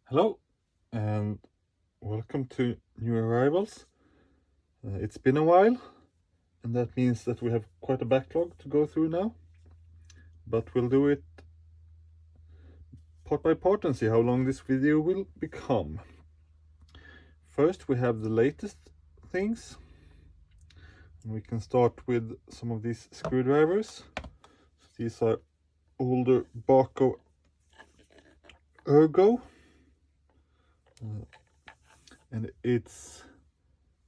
Hello and welcome to new arrivals. It's been a while, and that means that we have quite a backlog to go through now, but we'll do it part by part and see how long this video will become. First, we have the latest things, and we can start with some of these screwdrivers. These are older Bahco Ergo, and it's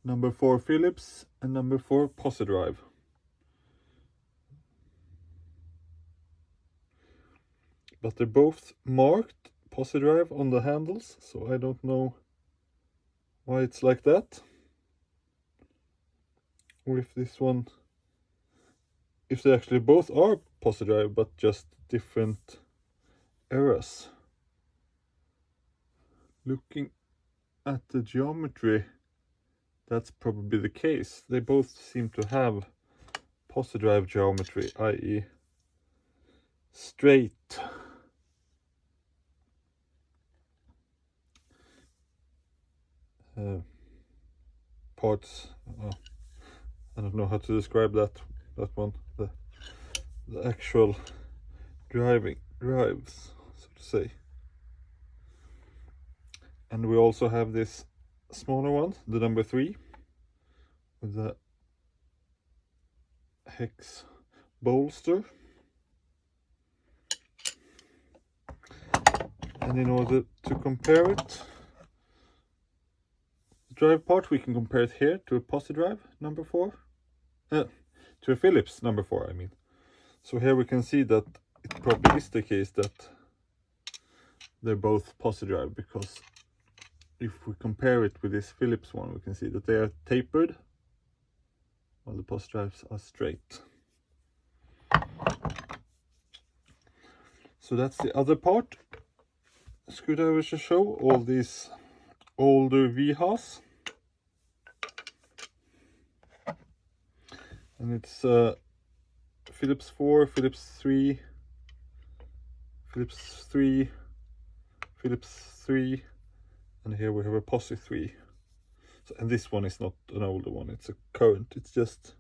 number 4 Phillips and number 4 posi drive. But they're both marked posi drive on the handles, so I don't know why it's like that, or if this one, if they actually both are posi drive but just different eras. Looking at the geometry, that's probably the case. They both seem to have posi drive geometry, i.e. straight. Parts. I don't know how to describe that one. The actual drives, so to say. And we also have this smaller one, the number 3, with the hex bolster. And in order to compare it, the drive part, we can compare it here to a posi drive number 4, to a Phillips number 4, I mean. So here we can see that it probably is the case that they're both posi drive, because if we compare it with this Phillips one, we can see that they are tapered while the posi drives are straight. So that's the other part. Screwdrivers to show, all these older Wihas, and it's Phillips 4, Phillips 3, Phillips 3, Phillips 3, and here we have a posi 3. So, and this one is not an older one, it's a current, it's just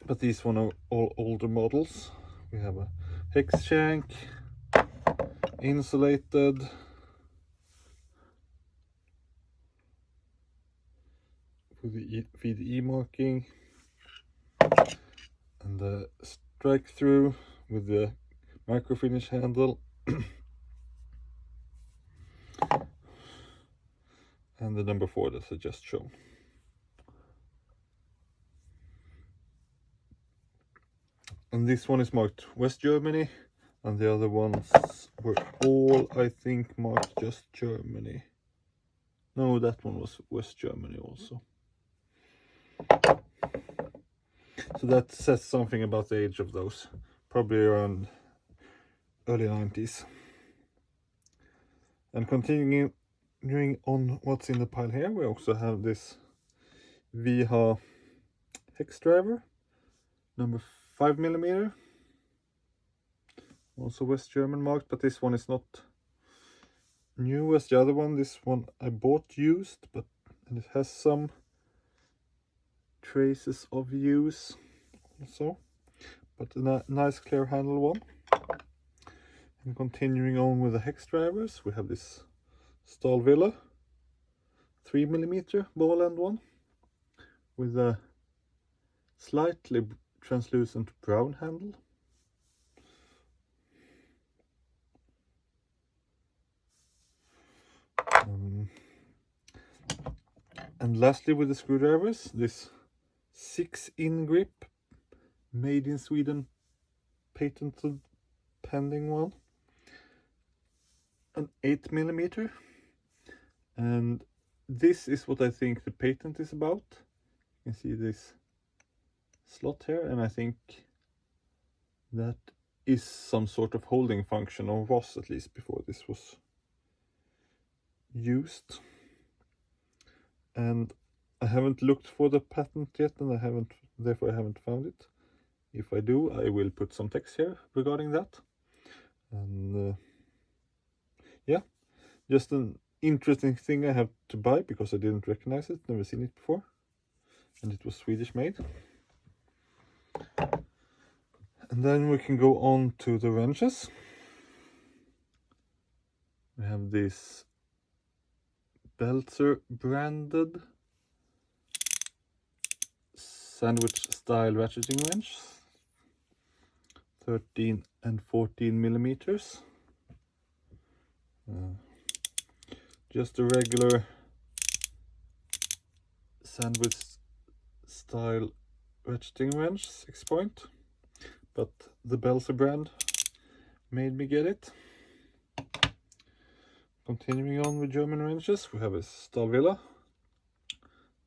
but these one are all older models. We have a hex shank, insulated, with the VDE marking, and the strike through with the micro finish handle, and the number 4 that I just shown. And this one is marked West Germany, and the other ones were all, I think, marked just Germany. No, that one was West Germany also. So that says something about the age of those, probably around early 90s. And continuing on what's in the pile here, we also have this Wiha hex driver, number 5mm, also West German marked, but this one is not new as the other one. This one I bought used, but and it has some traces of use also, but a nice clear handle one. And continuing on with the hex drivers, we have this Stahlvilla 3mm ball end one with a slightly translucent brown handle. And lastly, with the screwdrivers, this 6-in grip, made in Sweden, patented, pending one, an 8mm, and this is what I think the patent is about. You can see this slot here, and I think that is some sort of holding function, or was at least before this was used. And I haven't looked for the patent yet, and therefore I haven't found it. If I do, I will put some text here regarding that. And yeah, just an interesting thing I have to buy because I didn't recognize it, never seen it before, and it was Swedish made. And then we can go on to the wrenches. We have this Belzer branded sandwich style ratcheting wrench, 13 and 14 millimeters. Just a regular sandwich style ratcheting wrench, 6-point, but the Belzer brand made me get it. Continuing on with German wrenches, we have a Stahlwiller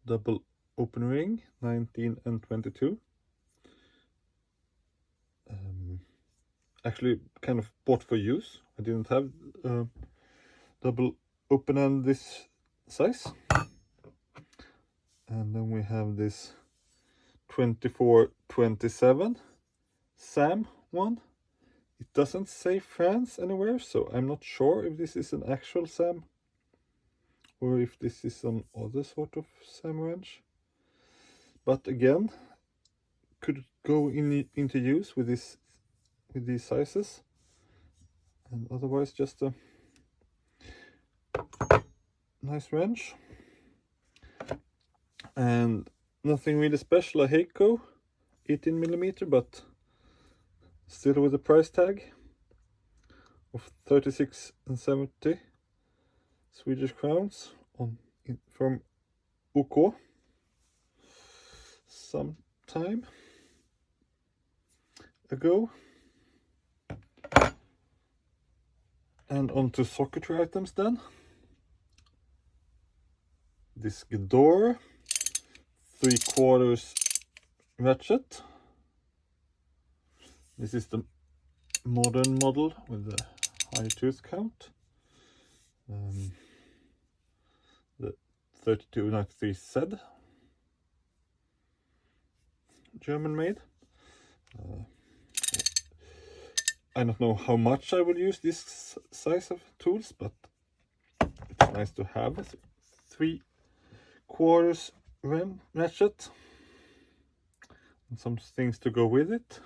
double open ring, 19 and 22. Actually kind of bought for use. I didn't have double open end this size. And then we have this 24-27 SAM one. It doesn't say France anywhere, so I'm not sure if this is an actual SAM or if this is some other sort of SAM wrench. But again, could go into use with these sizes, and otherwise just a nice wrench. And nothing really special, a Bahco 18 millimeter, but still with a price tag of 36.70 Swedish crowns from OK some time ago. And on to socketry items then. This Gedore 3/4 ratchet. This is the modern model with the high tooth count. The 3293Z, German made. I don't know how much I will use this size of tools, but it's nice to have a 3/4 ratchet and some things to go with it.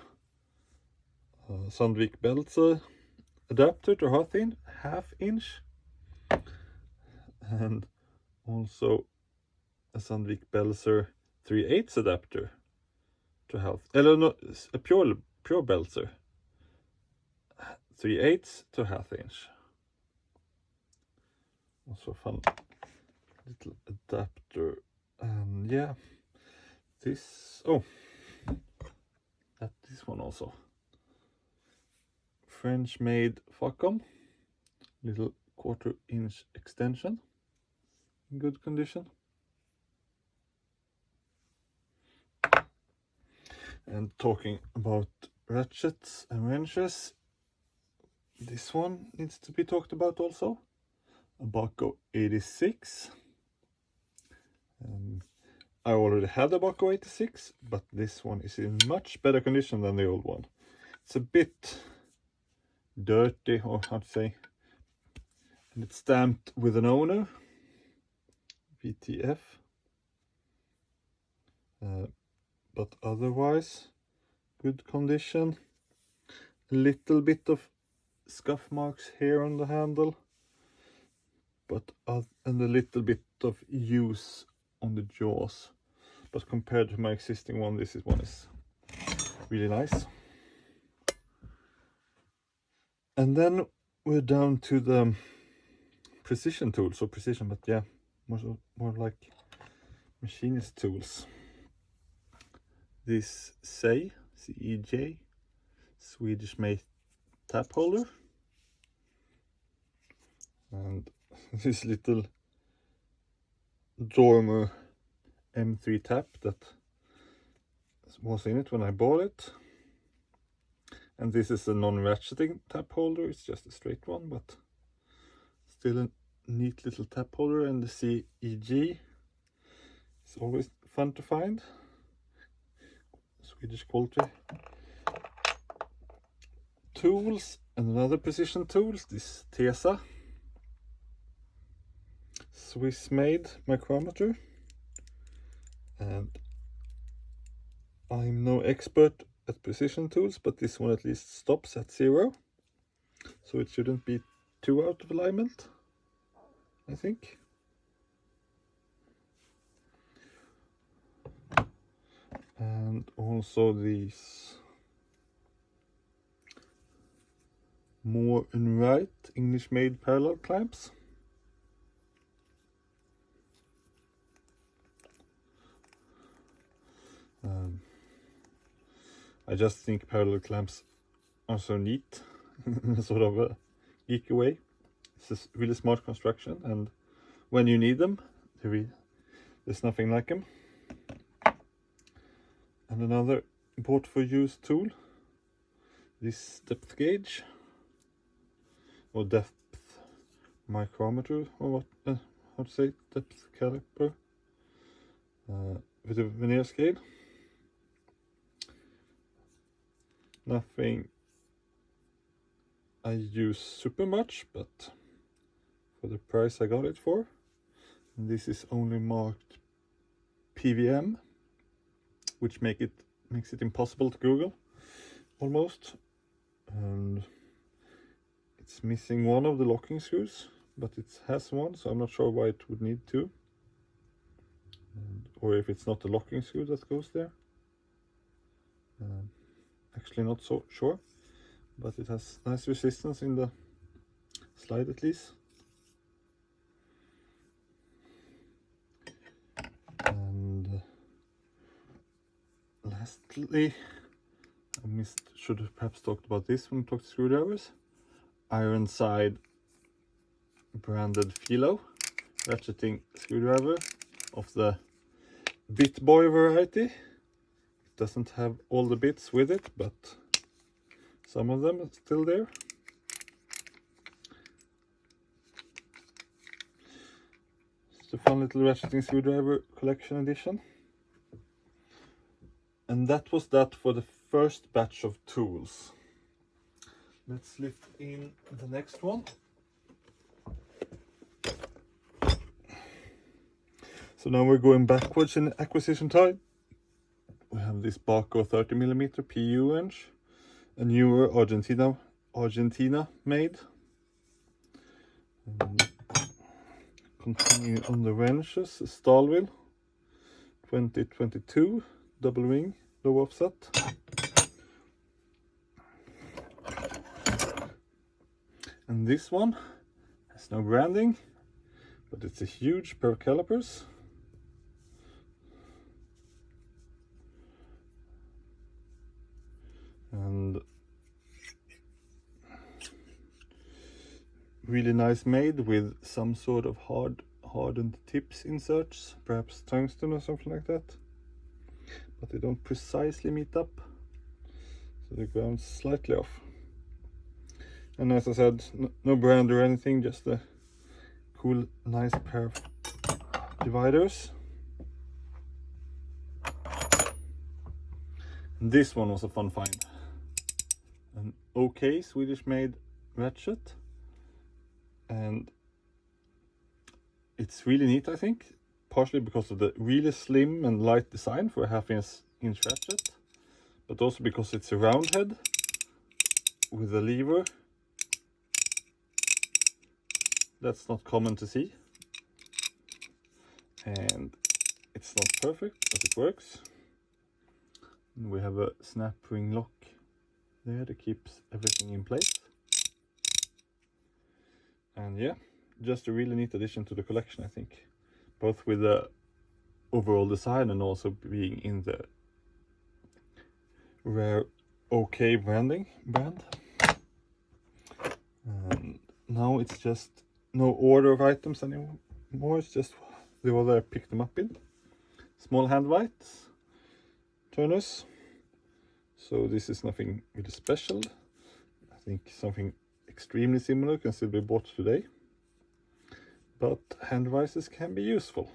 Sandvik Belzer adapter to half inch, and also a Sandvik Belzer 3/8 adapter to a pure Belzer 3/8 to half inch. Also fun little adapter. And yeah, this one also French made Facom, little 1/4 inch extension in good condition. And talking about ratchets and wrenches, this one needs to be talked about also, a Bahco 86. I already had a Bahco 86, but this one is in much better condition than the old one. It's a bit dirty, or how to say, and it's stamped with an owner, VTF. But otherwise good condition. A little bit of scuff marks here on the handle, but and a little bit of use on the jaws, but compared to my existing one, this one is really nice. And then we're down to the precision tools, so precision, but yeah, more like machinist tools. This CEJ Swedish made tap holder, and this little Dormer M3 tap that was in it when I bought it. And this is a non-ratcheting tap holder, it's just a straight one, but still a neat little tap holder. And the CEG is always fun to find, Swedish quality. Tools And another precision tools, this Tesa Swiss made micrometer. And I'm no expert at precision tools, but this one at least stops at 0, so it shouldn't be too out of alignment, I think. And also these more and right English made parallel clamps. I just think parallel clamps are so neat in a sort of a geeky way. It's a really smart construction, and when you need them, there's nothing like them. And another bought for use tool, this depth gauge, or depth micrometer, or what, how to say, depth caliper, with a vernier scale. Nothing I use super much, but for the price I got it for. And this is only marked PVM, which makes it impossible to Google, almost. And it's missing one of the locking screws, but it has one, so I'm not sure why it would need two. Or if it's not the locking screw that goes there. Actually not so sure, but it has nice resistance in the slide at least. And lastly, should have perhaps talked about this when we talked screwdrivers. Iron side branded Philo ratcheting screwdriver of the Bit Boy variety. It doesn't have all the bits with it, but some of them are still there. It's a fun little ratcheting screwdriver collection edition. And that was that for the first batch of tools. Let's lift in the next one. So now we're going backwards in acquisition time. We have this Bahco 30mm PU wrench, a newer Argentina made. And continuing on the wrenches, a Stahlwheel 2022 double ring low offset. And this one has no branding, but it's a huge pair of calipers. And really nice made with some sort of hardened tips inserts, perhaps tungsten or something like that, but they don't precisely meet up, so the ground's slightly off. And as I said, no brand or anything, just a cool nice pair of dividers. And this one was a fun find. An OK Swedish made ratchet, and it's really neat, I think, partially because of the really slim and light design for a half-inch ratchet, but also because it's a round head with a lever. That's not common to see, and it's not perfect, but it works. And we have a snap ring lock there that keeps everything in place. And yeah, just a really neat addition to the collection, I think, both with the overall design and also being in the rare OK brand. And now it's just no order of items anymore, it's just the order I picked them up in. Small hand whites, turners. So this is nothing really special. I think something extremely similar can still be bought today, but hand vices can be useful.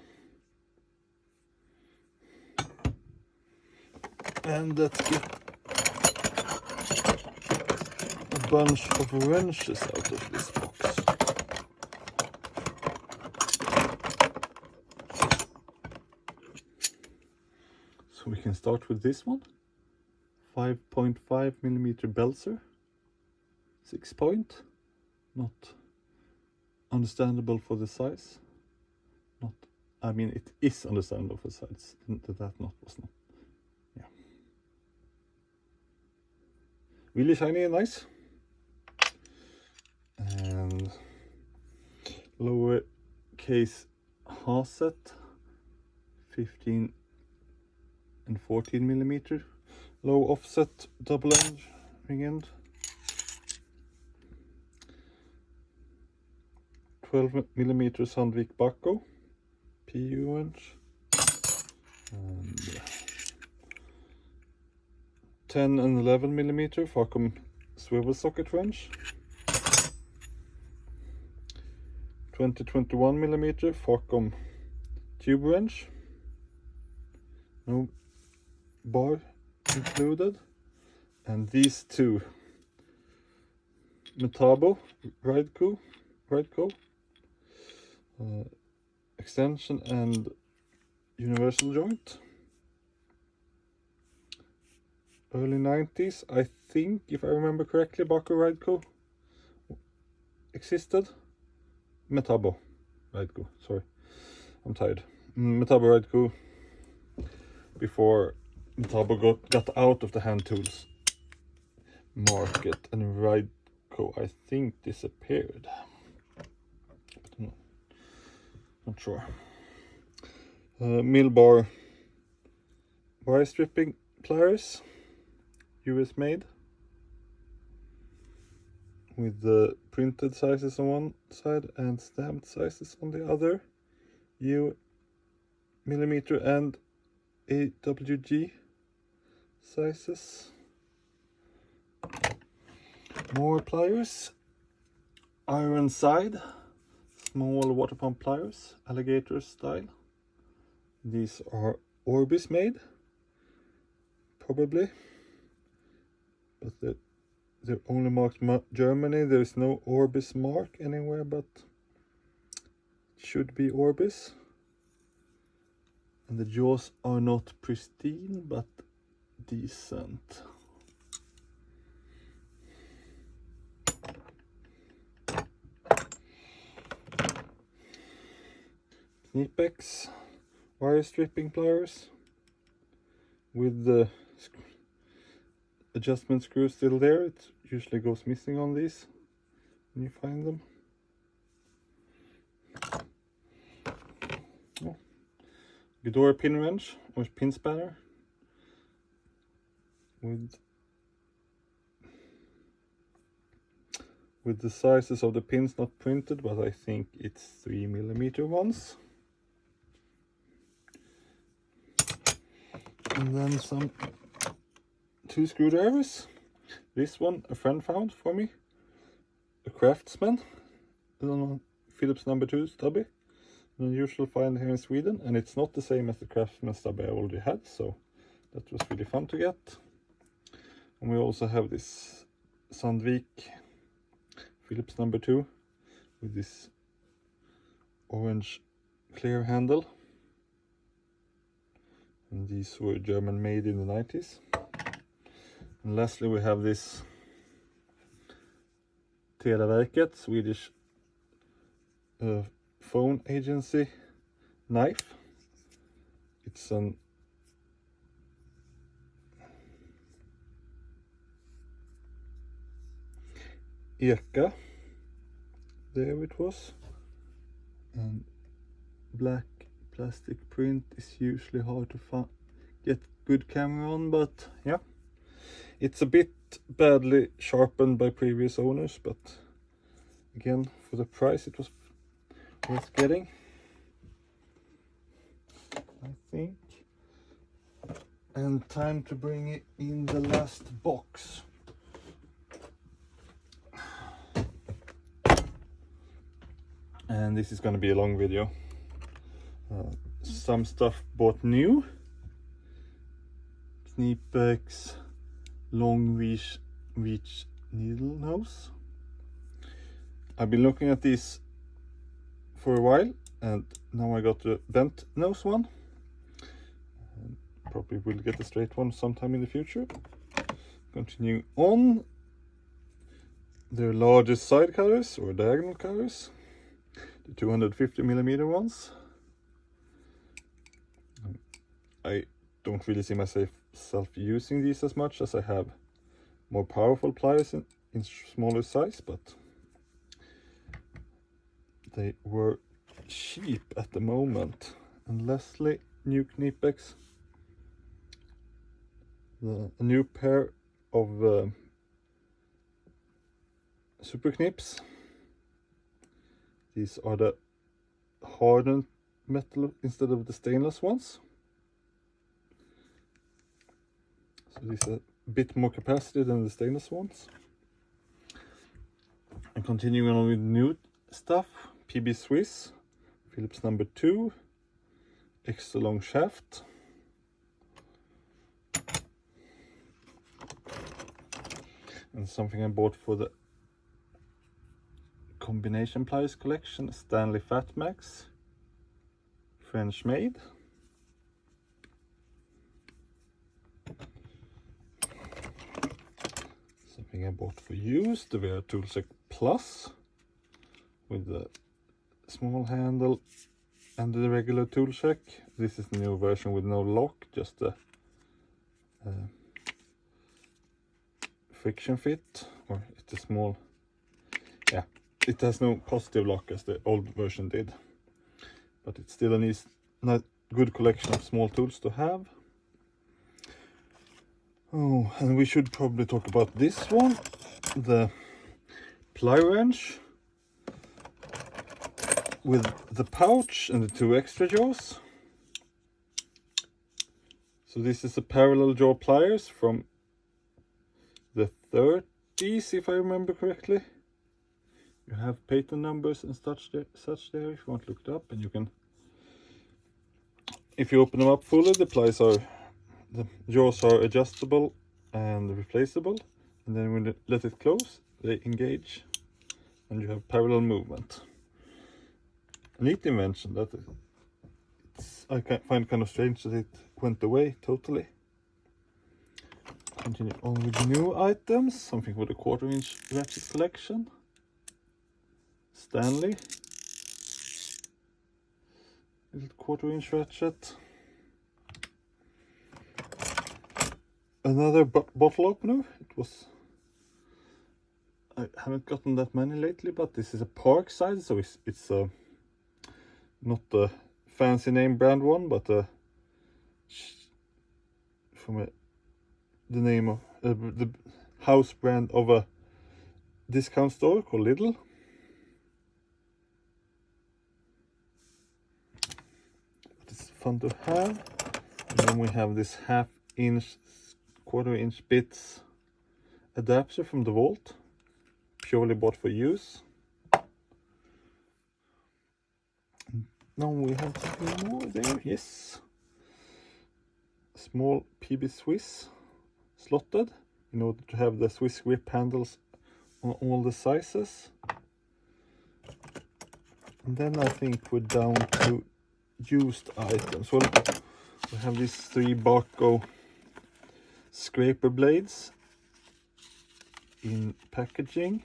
And let's get bunch of wrenches out of this box. So we can start with this one. 5.5mm Belzer. 6-point. Not understandable for the size. I mean, it is understandable for size. That knot was not. Yeah. Really shiny and nice. And lower case Hasset, 15 and 14mm. Low offset double end ring end. 12mm Sandvik Bahco. PU wrench, and 10 and 11mm Bahco swivel socket wrench, 20-21mm Bahco tube wrench, no bar included, and these two Metabo Rideco extension and universal joint. Early 90s, I think, if I remember correctly, Bahco Rideco existed. Metabo Rideco, sorry, I'm tired. Metabo Rideco before Metabo got out of the Handtools market, and Rideco, I think, disappeared. Not sure. Mill bar wire stripping pliers, US made, with the printed sizes on one side and stamped sizes on the other. millimeter and AWG sizes. More pliers, iron side. Small water pump pliers, alligator style. These are Orbis made, probably, but they're only marked Germany. There is no Orbis mark anywhere, but it should be Orbis. And the jaws are not pristine, but decent. Knipex wire stripping pliers with the adjustment screw still there. It usually goes missing on these when you find them. Oh. Gedore pin wrench or pin spanner with the sizes of the pins not printed, but I think it's 3mm ones. And then two screwdrivers. This one a friend found for me, a Craftsman, Phillips number 2 stubby, an unusual find here in Sweden, and it's not the same as the Craftsman stubby I already had, so that was really fun to get. And we also have this Sandvik Phillips number 2 with this orange clear handle. And these were German made in the 90s. And lastly we have this Televerket, Swedish phone agency knife. It's an Eka, there it was, and black plastic print is usually hard to get good camera on, but yeah, it's a bit badly sharpened by previous owners, but again, for the price it was worth getting, I think. And time to bring it in the last box. And this is going to be a long video. Some stuff bought new. Knipex long reach needle nose. I've been looking at these for a while, and now I got the bent nose one. Probably will get a straight one sometime in the future. Continuing on, their largest side cutters or diagonal cutters, the 250mm ones. I don't really see myself using these as much, as I have more powerful pliers in smaller size, but they were cheap at the moment. And lastly, new Knipex, a new pair of super knips. These are the hardened metal instead of the stainless ones. So these are a bit more capacity than the stainless ones. And continuing on with new stuff, PB Swiss, Phillips number 2, extra long shaft. And something I bought for the combination pliers collection, Stanley Fat Max, French made. Something I bought for use, the Wera Toolset Plus, with the small handle and the regular tool check. This is the new version with no lock, just a friction fit, or it's a small, yeah, it has no positive lock as the old version did, but it's still a nice good collection of small tools to have. Oh, and we should probably talk about this one, the ply wrench with the pouch and the 2 extra jaws. So this is a parallel jaw pliers from the 30s, if I remember correctly. You have patent numbers and such there if you want to look it up, and you can, if you open them up fully, the jaws are adjustable and replaceable, and then when you let it close, they engage and you have parallel movement. A neat invention that I find kind of strange that it went away totally. Continue on with new items, something for the 1/4-inch ratchet collection. Stanley, little 1/4-inch ratchet. Another bottle opener. I haven't gotten that many lately, but this is a Park size, so it's not a fancy name brand one, but from the name of the house brand of a discount store called Lidl. It's fun to have. And then we have this 1/2-inch, 1/4-inch bits adapter from the Vault, purely bought for use. Now we have something more there, yes. Small PB Swiss slotted, in order to have the Swiss grip handles on all the sizes. And then I think we're down to used items. Well, we have these 3 Bahco scraper blades in packaging,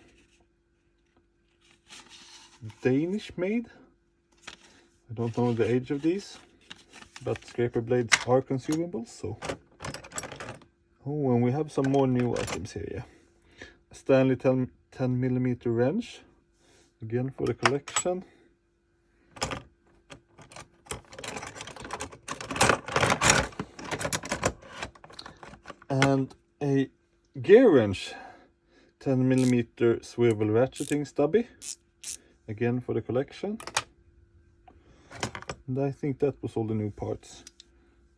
Danish made. I don't know the age of these, but scraper blades are consumable, so. Oh, and we have some more new items here, yeah. A Stanley 10mm wrench, again for the collection. And a gear wrench, 10mm swivel ratcheting stubby, again for the collection. And I think that was all the new parts.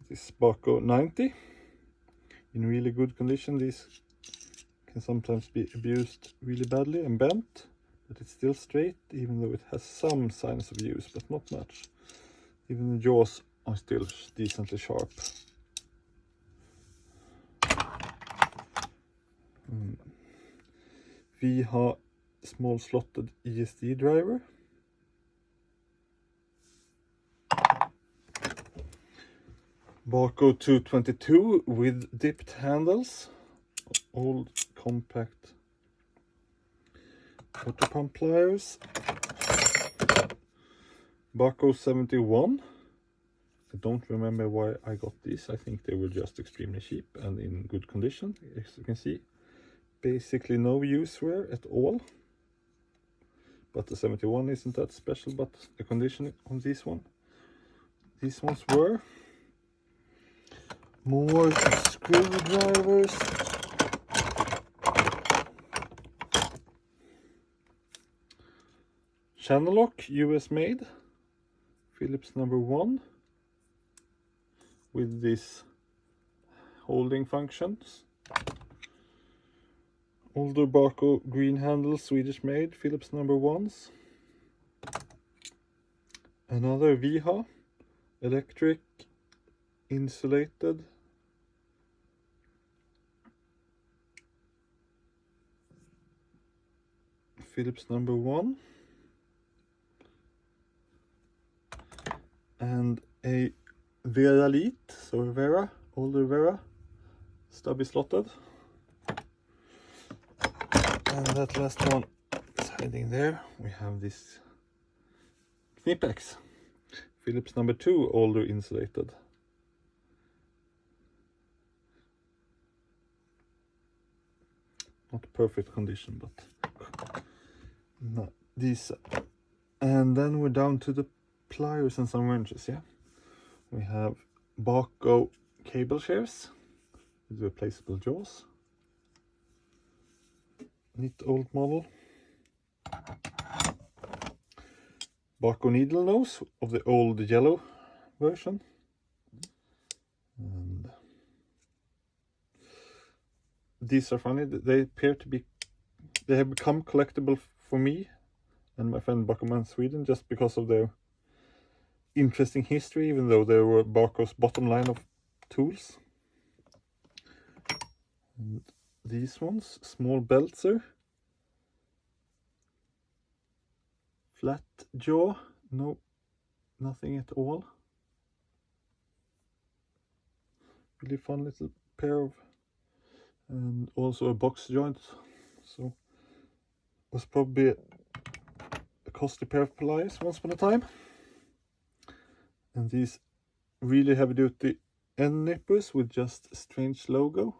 This Bahco 90, in really good condition. These can sometimes be abused really badly and bent, but it's still straight, even though it has some signs of use, but not much. Even the jaws are still decently sharp. Wiha small slotted ESD driver. Bahco 222 with dipped handles. Old compact water pump pliers. Bahco 71. I don't remember why I got these. I think they were just extremely cheap and in good condition, as you can see. Basically no use wear at all. But the 71 isn't that special, but the condition on these ones were. More screwdrivers. Channel lock, US made. Phillips #1. With these holding functions. Older Bahco green handle, Swedish made, Phillips #1s. Another Wiha, electric, insulated. Phillips #1. And a Wera Elite, so a Wera, older Wera, stubby slotted. And that last one is hiding there. We have this Knipex, Phillips #2, older insulated. Not perfect condition, but no, these. And then we're down to the pliers and some wrenches, yeah. We have Bahco cable shears with replaceable jaws. Neat old model. Bahco needle nose of the old yellow version. And these are funny. They appear to be, they have become collectible for me and my friend Bahco Sweden just because of their interesting history, even though they were Bahco's bottom line of tools. And these ones, small Belzer, flat jaw, no, nothing at all. Really fun little pair of, and also a box joint, so was probably a costly pair of pliers once upon a time. And these really heavy duty end nippers with just a strange logo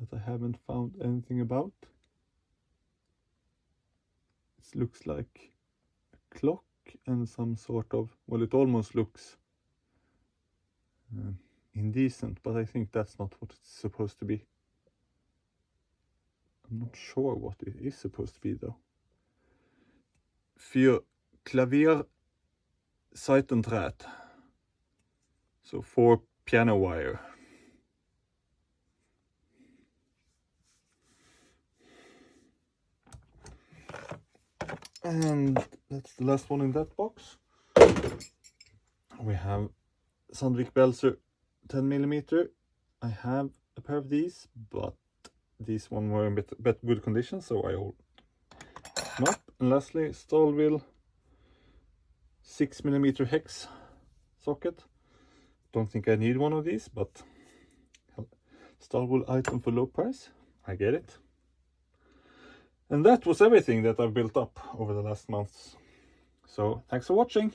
that I haven't found anything about. It looks like a clock and some sort of, well, it almost looks indecent, but I think that's not what it's supposed to be. I'm not sure what it is supposed to be though. Für Klavier Seitendraht. So for piano wire. And that's the last one in that box. We have Sandvik Belzer 10mm. I have a pair of these, but these one were in bit good condition, so I ordered them up. And lastly, Stahlwheel 6mm hex socket. Don't think I need one of these, but Stahlwheel item for low price. I get it. And that was everything that I've built up over the last months. So thanks for watching.